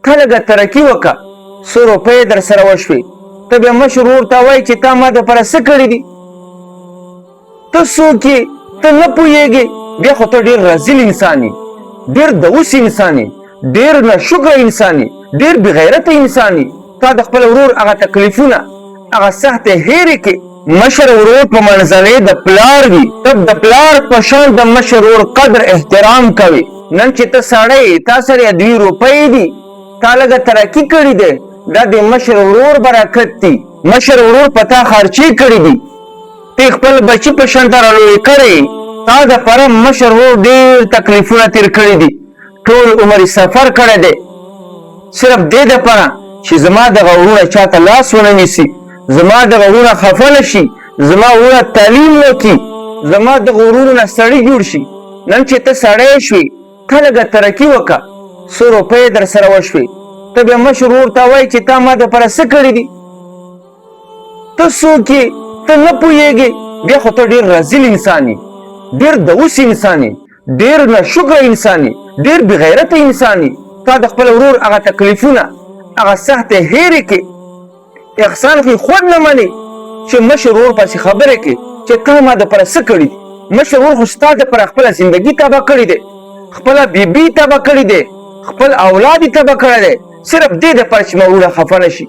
ته لږه ترقي وکړه، څو روپۍ در سره وشوې، ته بیا مشر ورور ته وایي چې تا ما دپاره څه کړي دي؟ ته څوک یې؟ ته نه پوهېږې؟ بیا خو ته ډېر رذیل انسان یې، ډېر دوس انسان یې، ډېر ناشکره انسان یې، ډېر بېغیرته انسان یې. تا د خپل ورور هغه تکلیفونه، هغه سختې هېرې کړې. مشر ورور په منزلې د پلار وي، ته د پلار په شان د مشر ورور قدر احترام کوې. نن چې ته سړی یې، تا سره 2 روپۍ دي، تا لږه ترقي کړې دی، دا د مشر ورور برکت دی. مشر ورور په تا خرچې کړي دي، ته خپل بچي په شان ته رالوی کړی. تا دپاره مشر ورور ډېر تکلیفونه تېر کړي دي، ټول عمر یې سفر کړی دی، صرف دې دپاره چې زما دغه وروڼه چاته لاس ونه نیسي، زما دغه وروڼه خفه نه شي، زما وروڼه تعلیم وکړي، زما دغه وروڼو نه سړي جوړ شي. نن چې ته سړی شوې، ته لږه ترقي وکړه، څو روپۍ در سره وشوې، ته بیا مشر ورور ته وایي چې تا ما دپاره څه کړي دي؟ ته څوک یې؟ ته نه پوهېږې؟ بیا خو ته ډېر رذیل انسان یې، ډېر دوس انسان یې، ډېر ناشکره انسان یې، ډېر بېغیرته انسان یې. تا د خپل ورور هغه تکلیفونه، هغه سختې هېرې کړې. احسان خو خود نه منې چې مشر ورور پسې خبرې کوي چې تا ما دپاره څه کړي دي. مشر ورور خو ستا دپاره خپله زندګي تباه کړې دی، خپله بیبي تباه کړې دی، خپل اولاد یې تباه کړی دی، صرف دې دپاره چې ما وروڼه خفه نه شي.